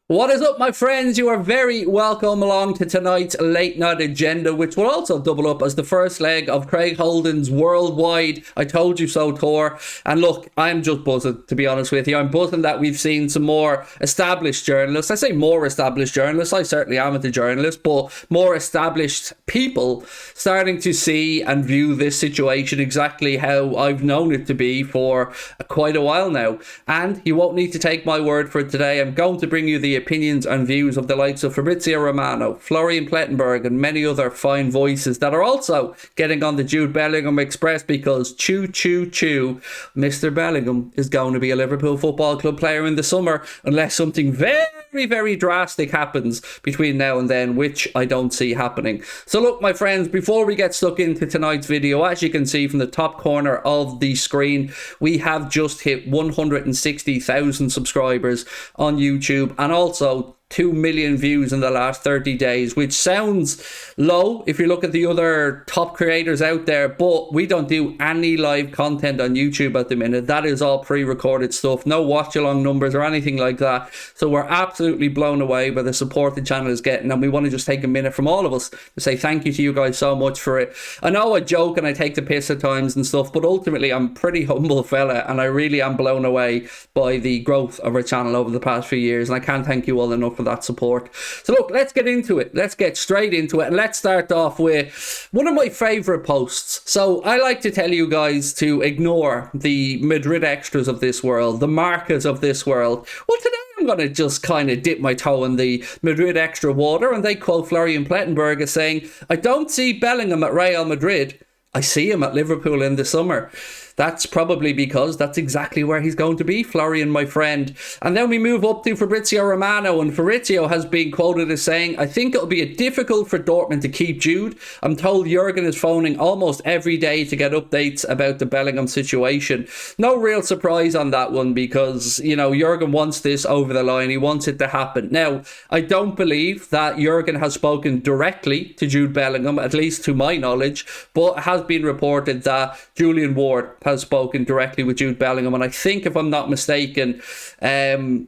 What is up, my friends? You are very welcome along to tonight's late night agenda, which will also double up as the first leg of Craig Holden's worldwide I Told You So tour. And look, I'm just buzzing, to be honest with you. I'm buzzing that we've seen some more established journalists. I say more established journalists. I certainly am a journalist, but more established people starting to see and view this situation exactly how I've known it to be for quite a while now. And you won't need to take my word for it today. I'm going to bring you the opinions and views of the likes of Fabrizio Romano, Florian Plettenberg, and many other fine voices that are also getting on the Jude Bellingham Express because choo choo choo, Mr. Bellingham is going to be a Liverpool Football Club player in the summer unless something very drastic happens between now and then, which I don't see happening. So look, my friends, before we get stuck into tonight's video, as you can see from the top corner of the screen, we have just hit 160,000 subscribers on YouTube, and also 2 million views in the last 30 days, which sounds low if you look at the other top creators out there, but we don't do any live content on YouTube at the minute. That is all pre-recorded stuff, no watch along numbers or anything like that. So we're absolutely blown away by the support the channel is getting, and we want to just take a minute from all of us to say thank you to you guys so much for it. I know I joke and I take the piss at times and stuff, but ultimately I'm a pretty humble fella, and I really am blown away by the growth of our channel over the past few years, and I can't thank you all enough for that support. So look, let's get into it. Let's get straight into it, and let's start off with one of my favorite posts. So I like to tell you guys to ignore the Madrid extras of this world, the markers of this world. Well, today I'm going to just kind of dip my toe in the Madrid extra water, and they quote Florian Plettenberg as saying, "I don't see Bellingham at Real Madrid. I see him at Liverpool in the summer." That's probably because that's exactly where he's going to be, Florian, my friend. And then we move up to Fabrizio Romano, and Fabrizio has been quoted as saying, "I think it'll be difficult for Dortmund to keep Jude. I'm told Jurgen is phoning almost every day to get updates about the Bellingham situation." No real surprise on that one because, you know, Jurgen wants this over the line. He wants it to happen. Now, I don't believe that Jurgen has spoken directly to Jude Bellingham, at least to my knowledge, but it has been reported that Julian Ward has spoken directly with Jude Bellingham, and I think, if I'm not mistaken, it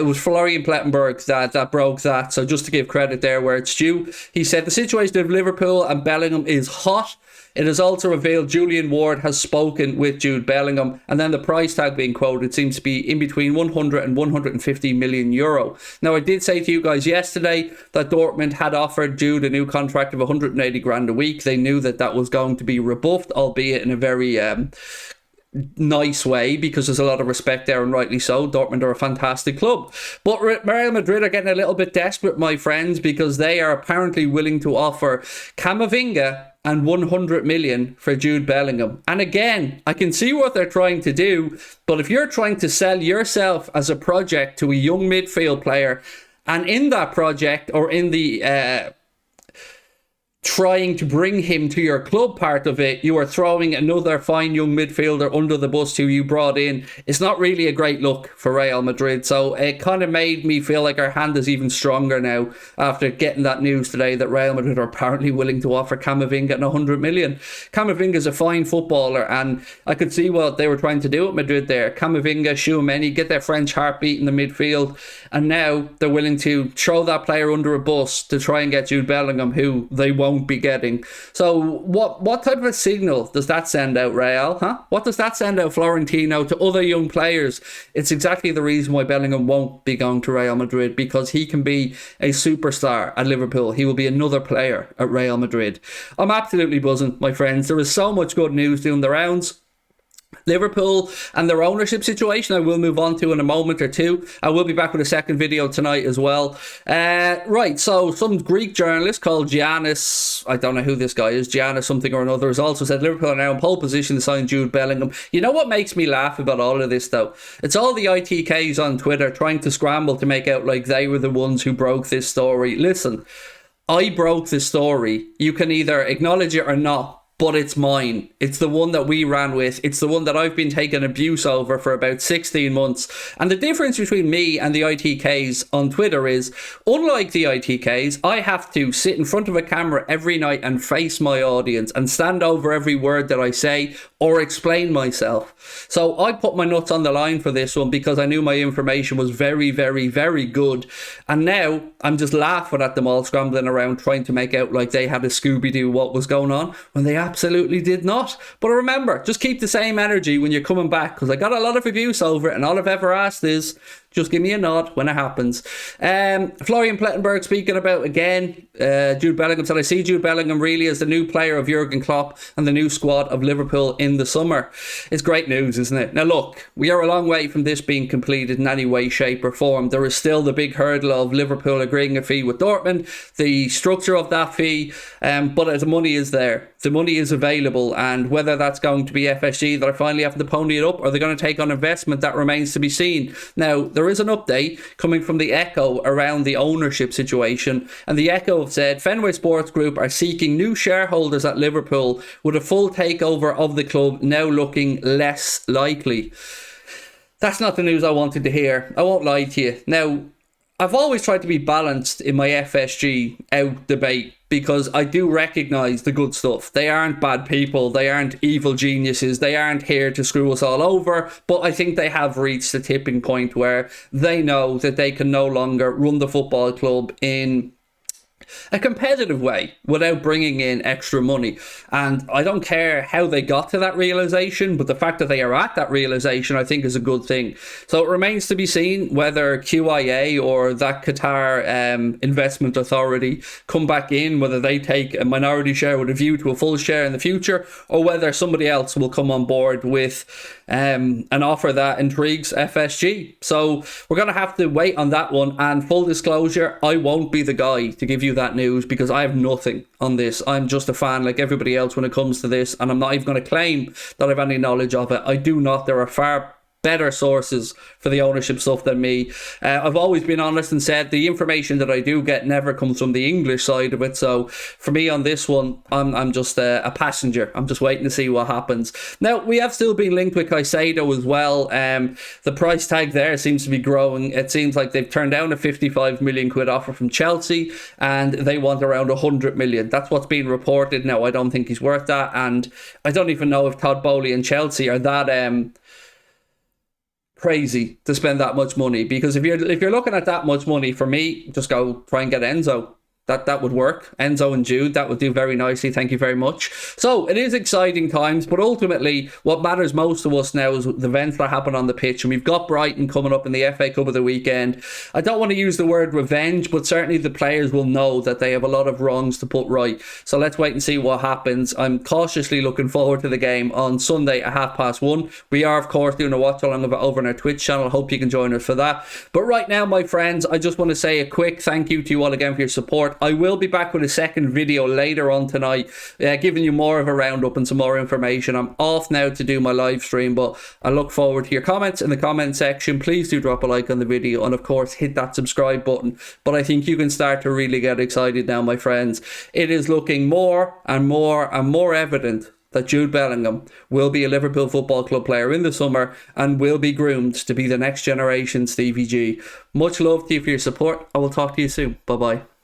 was Florian Plettenberg that broke that. So just to give credit there where it's due, he said the situation of Liverpool and Bellingham is hot. It is also revealed Julian Ward has spoken with Jude Bellingham, and then the price tag being quoted seems to be in between 100 and 150 million euro. Now, I did say to you guys yesterday that Dortmund had offered Jude a new contract of 180 grand a week. They knew that that was going to be rebuffed, albeit in a very nice way, because there's a lot of respect there, and rightly so. Dortmund are a fantastic club, but Real Madrid are getting a little bit desperate, my friends, because they are apparently willing to offer Camavinga and 100 million for Jude Bellingham. And again, I can see what they're trying to do, but if you're trying to sell yourself as a project to a young midfield player, and in that project, or in the trying to bring him to your club part of it, you are throwing another fine young midfielder under the bus who you brought in, it's not really a great look for Real Madrid. So it kind of made me feel like our hand is even stronger now after getting that news today that Real Madrid are apparently willing to offer Camavinga and 100 million. Camavinga is a fine footballer, and I could see what they were trying to do at Madrid there. Camavinga, Tchouaméni, get their French heartbeat in the midfield, and now they're willing to throw that player under a bus to try and get Jude Bellingham, who they won't be getting. So what type of a signal does that send out, Real? What does that send out, Florentino, to other young players? It's exactly the reason why Bellingham won't be going to Real Madrid, because he can be a superstar at Liverpool. He will be another player at Real Madrid. I'm absolutely buzzing, my friends. There is so much good news doing the rounds. Liverpool and their ownership situation I will move on to in a moment or two. I will be back with a second video tonight as well. Right, so some Greek journalist called Giannis, I don't know who this guy is, Giannis something or another, has also said Liverpool are now in pole position to sign Jude Bellingham. You know what makes me laugh about all of this though? It's all the ITKs on Twitter trying to scramble to make out like they were the ones who broke this story. Listen, I broke this story. You can either acknowledge it or not, but it's mine. It's the one that we ran with. It's the one that I've been taking abuse over for about 16 months. And the difference between me and the ITKs on Twitter is, unlike the ITKs, I have to sit in front of a camera every night and face my audience and stand over every word that I say or explain myself. So I put my nuts on the line for this one because I knew my information was very, very, very good. And now I'm just laughing at them all scrambling around trying to make out like they had a Scooby-Doo what was going on when they absolutely did not. But remember, just keep the same energy when you're coming back, because I got a lot of abuse over it, and all I've ever asked is just give me a nod when it happens. Florian Plettenberg speaking about, again, Jude Bellingham said, I see Jude Bellingham really as the new player of Jurgen Klopp and the new squad of Liverpool in the summer. It's great news, isn't it? Now look, we are a long way from this being completed in any way, shape or form. There is still the big hurdle of Liverpool agreeing a fee with Dortmund, the structure of that fee, but the money is there. The money is available, and whether that's going to be FSG that are finally having to pony it up, or they're going to take on investment, that remains to be seen. Now, there is an update coming from the Echo around the ownership situation, and the Echo have said Fenway Sports Group are seeking new shareholders at Liverpool, with a full takeover of the club now looking less likely. That's not the news I wanted to hear. I won't lie to you. Now, I've always tried to be balanced in my FSG out debate, because I do recognise the good stuff. They aren't bad people. They aren't evil geniuses. They aren't here to screw us all over. But I think they have reached the tipping point where they know that they can no longer run the football club in a competitive way without bringing in extra money. And I don't care how they got to that realization, but the fact that they are at that realization, I think, is a good thing. So it remains to be seen whether QIA or that Qatar investment authority come back in, whether they take a minority share with a view to a full share in the future, or whether somebody else will come on board with an offer that intrigues FSG. So we're going to have to wait on that one. And full disclosure, I won't be the guy to give you that news, because I have nothing on this. I'm just a fan like everybody else when it comes to this, and I'm not even going to claim that I've any knowledge of it. I do not. There are far better sources for the ownership stuff than me. I've always been honest and said the information that I do get never comes from the English side of it. So for me on this one, I'm just a passenger. I'm just waiting to see what happens. Now, we have still been linked with Caicedo as well. The price tag there seems to be growing. It seems like they've turned down a 55 million quid offer from Chelsea, and they want around 100 million. That's what's being reported. Now, I don't think he's worth that, and I don't even know if Todd Bowley and Chelsea are that crazy to spend that much money, because if you're looking at that much money, for me, just go try and get Enzo. That would work. Enzo and Jude, that would do very nicely. Thank you very much. So it is exciting times, but ultimately what matters most to us now is the events that happen on the pitch. And we've got Brighton coming up in the FA Cup of the weekend. I don't want to use the word revenge, but certainly the players will know that they have a lot of wrongs to put right. So let's wait and see what happens. I'm cautiously looking forward to the game on Sunday at 1:30. We are, of course, doing a watch along of it over on our Twitch channel. Hope you can join us for that. But right now, my friends, I just want to say a quick thank you to you all again for your support. I will be back with a second video later on tonight, giving you more of a roundup and some more information. I'm off now to do my live stream, but I look forward to your comments in the comment section. Please do drop a like on the video, and of course hit that subscribe button. But I think you can start to really get excited now, my friends. It is looking more and more and more evident that Jude Bellingham will be a Liverpool Football Club player in the summer and will be groomed to be the next generation Stevie G. Much love to you for your support. I will talk to you soon. Bye bye.